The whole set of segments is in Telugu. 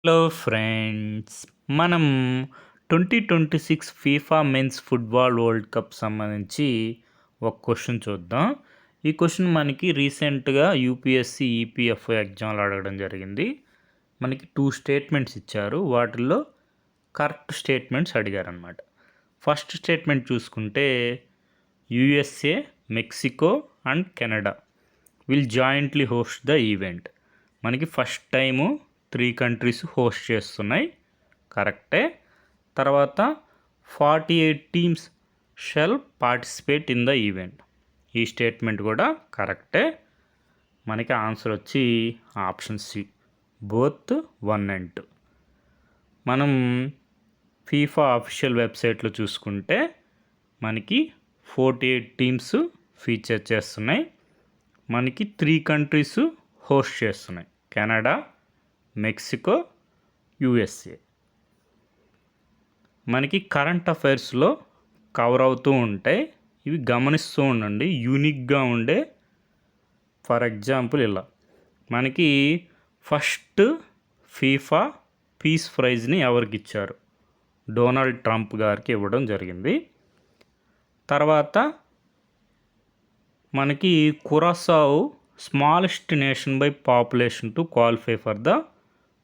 హలో ఫ్రెండ్స్, మనం 2026 FIFA men's football world cup సంబంధించి ఒక క్వశ్చన్ చూద్దాం. ఈ క్వశ్చన్ మనకి రీసెంట్గా యూపీఎస్సి ఈపీఎఫ్ఓ ఎగ్జామ్లో అడగడం జరిగింది. మనకి 2 స్టేట్మెంట్స్ ఇచ్చారు. వాటిల్లో కరెక్ట్ స్టేట్మెంట్స్ అడిగారనమాట. ఫస్ట్ స్టేట్మెంట్ చూసుకుంటే USA, Mexico and Canada will jointly host the event. మనకి ఫస్ట్ టైము 3 కంట్రీస్ హోస్ట్ చేస్తున్నాయి, కరెక్టే. తర్వాత 48 teams shall participate in the event, ఈ స్టేట్మెంట్ కూడా కరెక్టే. మనకి ఆన్సర్ వచ్చి ఆప్షన్ సి, బోత్ 1 and 2. మనం ఫీఫా అఫీషియల్ వెబ్సైట్లో చూసుకుంటే మనకి 48 టీమ్స్ ఫీచర్ చేస్తున్నాయి. మనకి 3 కంట్రీస్ హోస్ట్ చేస్తున్నాయి, కెనడా, మెక్సికో, యూఎస్ఏ. మనకి కరెంట్ అఫైర్స్లో కవర్ అవుతూ ఉంటాయి, ఇవి గమనిస్తూ ఉండండి, యూనిక్గా ఉండే. ఫర్ ఎగ్జాంపుల్ ఇలా మనకి ఫస్ట్ ఫీఫా పీస్ ప్రైజ్ని ఎవరికి ఇచ్చారు? డొనాల్డ్ ట్రంప్ గారికి ఇవ్వడం జరిగింది. తర్వాత మనకి Curacao smallest nation by population to qualify for the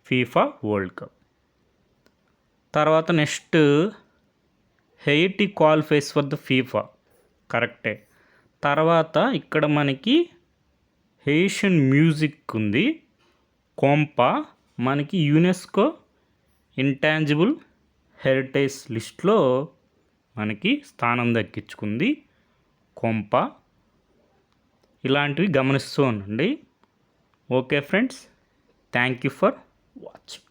FIFA World Cup. తర్వాత next Haiti qualifies for the FIFA, కరెక్టే. తర్వాత ఇక్కడ మనకి హెయిషియన్ మ్యూజిక్ ఉంది, కొంపా, మనకి యునెస్కో ఇంటాంజిబుల్ హెరిటేజ్ లిస్ట్లో మనకి స్థానం దక్కించుకుంది కొంపా. ఇలాంటివి గమనిస్తూ ఉండండి. Okay friends, thank you for watching.